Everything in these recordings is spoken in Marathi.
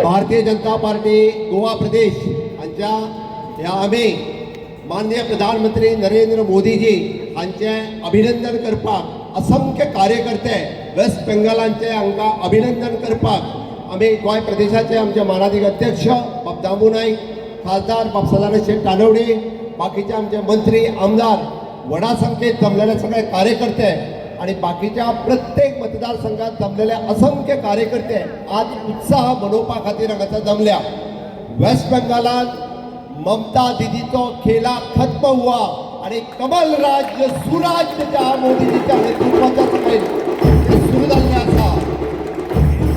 भारतीय जनता पार्टी गोवा प्रदेश हांच्या ह्या आमी माननीय प्रधानमंत्री नरेंद्र मोदीजी हांचे अभिनंदन करपाक असंख्य कार्यकर्ते वेस्ट बेंगॉलांचे हांकां अभिनंदन करपाक आमी गोंय प्रदेशाचे आमचे मानाधीश अध्यक्ष बाब दामू नाईक, खासदार बाब सदानंद शेट तानवडे, बाकीचे आमचे मंत्री आमदार, व्हडा संख्येत जमलेले सगळे कार्यकर्ते आणि बाकीच्या प्रत्येक मतदारसंघात जमलेले असंख्य कार्यकर्ते आज उत्साह मनोवपा खातीर हांगासर जमल्या। वेस्ट बेंगॉलात ममता दीदीचो खेला खत्म हुआ आणि कमल राज्य सुराज्य ज्या मोदीजीच्या नेतृत्वाच्या सकयल सुरू जाल्लें आसा।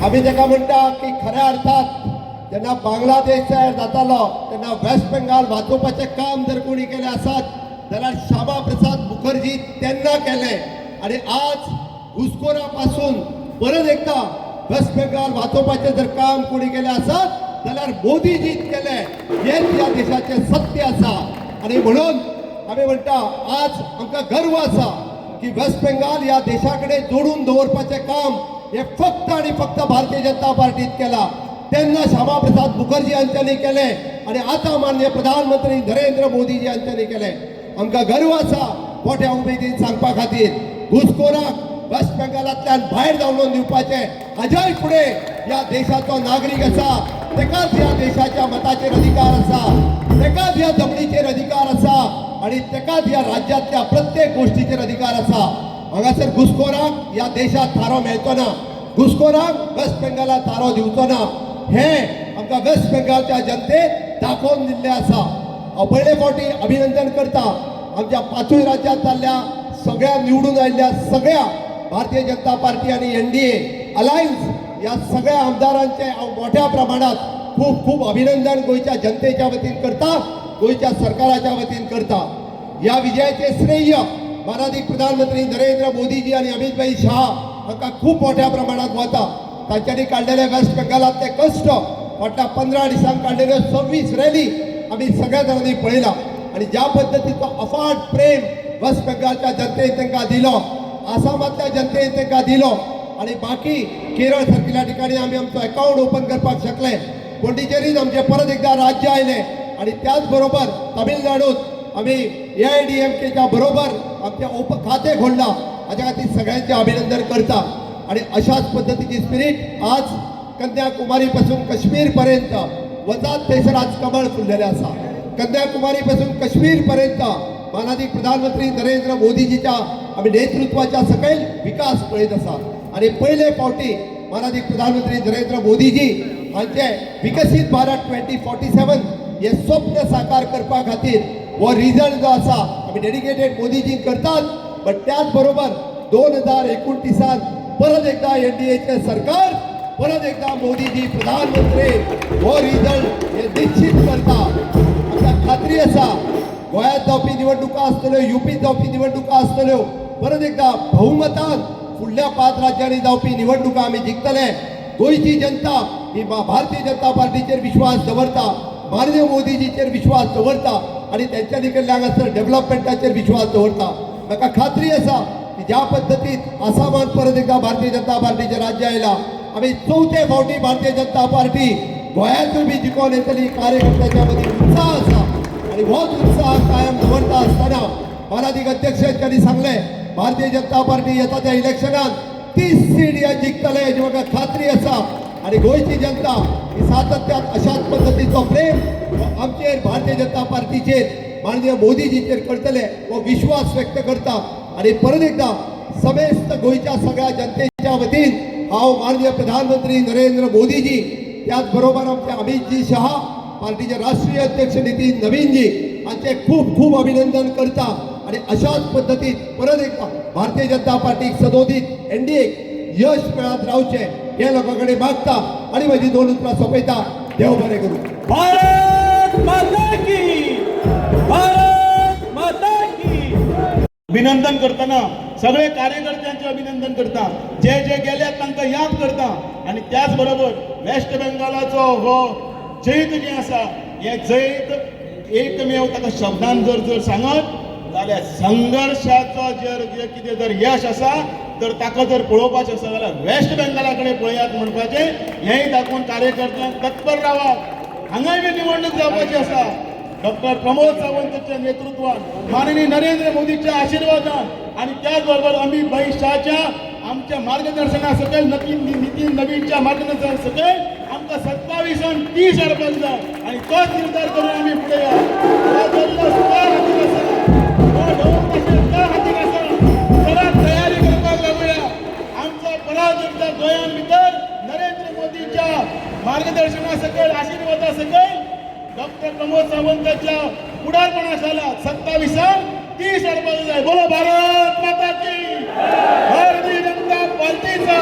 आमी ताका म्हणटा की खऱ्या अर्थात जेन्ना बांगलादेश तयार जातालो तेन्ना वेस्ट बेंगॉल वाचोवपाचें काम जर कोणी केलें आसत जाल्यार श्यामा प्रसाद मुखर्जी तेन्ना केलें आणि आज घुसखोरापासून परत एकदा वेस्ट बेंगॉल वाचोवपाचें जर काम कोणी केलें आसत जाल्यार मोदीजीच केलें, हेच ह्या देशाचें सत्य आसा। आणि म्हणून आमी म्हणटा आज आमकां गर्व आसा की वेस्ट बेंगॉल ह्या देशा कडेन जोडून दवरपाचें काम हे फक्त आणि फक्त भारतीय जनता पार्टीत केला। तेन्ना श्यामा प्रसाद मुखर्जी हांच्यांनी केलें आणि आता माननीय प्रधानमंत्री नरेंद्र मोदीजी हांच्यांनी केलें। आमकां गर्व आसा मोठ्या उमेदीन सांगपा खातीर घुसखोराक वेस्ट बेंगॉलांतल्यान भायर धांवडोवन दिवपाचे हाज्याय फुडें ह्या देशाचो नागरीक आसा, तेकाच ह्या देशाच्या मताचेर अधिकार आसा, तेकाच ह्या जमनीचेर अधिकार आसा आणि तेकाच ह्या राज्यातल्या प्रत्येक गोष्टीचेर अधिकार आसा। हांगासर घुसखोराक ह्या देशात थारो मेळचो ना, घुसखोराक वेस्ट बेंगॉलात थारो दिवचो ना, हें आमकां वेस्ट बेंगॉलच्या जनतेक दाखोवन दिल्लें आसा। हांव पयले फावटी अभिनंदन करता आमच्या 5 राज्यांत जाल्ल्या सगळ्या निवडून आयिल्ल्या सगळ्या भारतीय जनता पार्टी आणि NDA अलायन्स या सगळ्या आमदारांचे हांव मोठ्या प्रमाणात खूप खूप अभिनंदन गोयच्या जनतेच्या वतीन करता, गोयच्या सरकाराच्या वतीन करता। या विजयाचे श्रेय माननीय प्रधानमंत्री नरेंद्र मोदीजी आणि अमित भाई शाह हांकां खूप मोठ्या प्रमाणात वता। तांच्यांनी काढलेले वेस्ट बेंगॉलातले कश्ट, फाटल्या 15 दिसांक काढलेल्यो 26 रॅली आमी सगळ्या जाणांनी पळयला आणि ज्या पद्दतीचो अफाट प्रेम वेस्ट बेंगॉलच्या जनतेन तांकां दिलो, आसामातल्या जनतेन तांकां दिलो आणि बाकी केरळ सारकिल्या ठिकाणी आमी आमचो अकाउंट ओपन करपाक शकले, पोंडिचेरीत आमचे परत एकदा राज्य आयले आणि त्याच बरोबर तामिळनाडूत आमी AIDMKच्या बरोबर आमचे खातें खोल्लां। हाज्या खातीर सगळ्यांचे अभिनंदन करता आणि अशाच पद्दतीची स्पिरीट आज कन्याकुमारी पासून काश्मीर पर्यंत वतात थंयसर आज कमळ फुललेलें आसा। कन्याकुमारी पासून काश्मीर पर्यंत माननीय प्रधानमंत्री नरेंद्र मोदीजीच्या आमी नेतृत्वाच्या सकयल विकास पळयत आसा आणि पयले फावटी माननीय प्रधानमंत्री नरेंद्र मोदीजी हांचे विकसीत भारत 2047 हे स्वप्न साकार करपा खातीर हो रिजल्ट जो आसा आमी डेडिकेटेड मोदीजींक करतात, बट त्याच बरोबर 2029 परत एकदा NDAचे सरकार, परत एकदा मोदीजी प्रधानमंत्री हो रिजल्ट हे निश्चित करता। आमकां खात्री आसा गोंयांत जावपी निवडणुका आसतल्यो, UPीत जावपी निवडणुका आसतल्यो, परत एकदा बहुमतान फुडल्या 5 राज्यांनी जावपी निवडणुका आमी जिखतले। गोंयची जनता ही भारतीय जनता पार्टीचेर विश्वास दवरता, माननीय मोदीजीचेर विश्वास दवरता आणि त्यांच्यानी केल्ल्या हांगासर डेव्हलपमेंटाचेर विश्वास दवरता। म्हाका खात्री आसा की ज्या पद्दतीत आसामात परत एकदा भारतीय जनता पार्टीचें राज्य आयला, आमी 4थे फावटी भारतीय जनता पार्टी गोंयांतूय बी जिखून येतली। कार्यकर्त्यांच्या मदीं उत्साह आसा आणि होच उत्साह कायम दवरता आसतना माननीय अध्यक्षांनी सांगले भारतीय जनता पार्टी येता त्या इलेक्शनात 30 सीट या जिखतले हेची म्हाका खात्री आसा आणि गोंयची जनता ही सातत्यात अशाच पद्दतीचो प्रेम आमचेर भारतीय जनता पार्टीचेर माननीय मोदीजीचेर करतले हो विश्वास व्यक्त करता आणि परत एकदा समेस्त गोंयच्या सगळ्या जनतेच्या वतीन हांव माननीय प्रधानमंत्री नरेंद्र मोदीजी, त्याच बरोबर आमचे अमितजी शाह, पार्टीचे राष्ट्रीय अध्यक्ष नितीन नवीनजी हांचे खूप खूप अभिनंदन करता आणि अशाच पद्दतीत परत एकदा भारतीय जनता पार्टीक सदोदीत NDA यश मेळत रावचे हे लोकांकडे मागता आणि माझी 2 उतरां सोंपयता। देव बरें करूं। भारत माता की, भारत माता की। अभिनंदन करताना सगळे कार्यकर्त्यांचे अभिनंदन करता, जे जे गेले तांकां याद करता आणि त्याच बरोबर वेस्ट बेंगॉलाचो हो जैत जे आसा हे जैत एकमेव ताका शब्दान जर सांगत जाल्यार संघर्षाचो जर कितें जर यश आसा तर ताका जर पळोवपाचें आसा जाल्यार वेस्ट बेंगालाकडे पळयात म्हणपाचें हेंय दाखोवन कार्यकर्त्यांक तत्पर रावात. हांगाय बी निवडणूक जावपाची आसा. डॉक्टर प्रमोद सावंतच्या नेतृत्वात माननीय नरेंद्र मोदीच्या आशीर्वादान आणि त्याचबरोबर अमित भाई शाहच्या आमच्या मार्गदर्शना सकयल नितीन नवीनच्या मार्गदर्शना सकयल आमकां 27 आणि 30 हाडपाक जाय आणि तोच निर्धार करून आमी फुडें या. हो दल्लो सुद्दां हातीक आसा, हो ढोल ताशे सुद्दां हातीक आसा. चला तयारी करपाक लागूया. आमचा पराज एकदा गोंयां भितर नरेंद्र मोदीच्या मार्गदर्शना सकयल आशीर्वादा सकयल डॉक्टर प्रमोद सावंताच्या पुढारपणाखाला 27 आणि 30 हाडपाक जाय. बोलो भारत माता की, भारतीय जनता पार्टीचा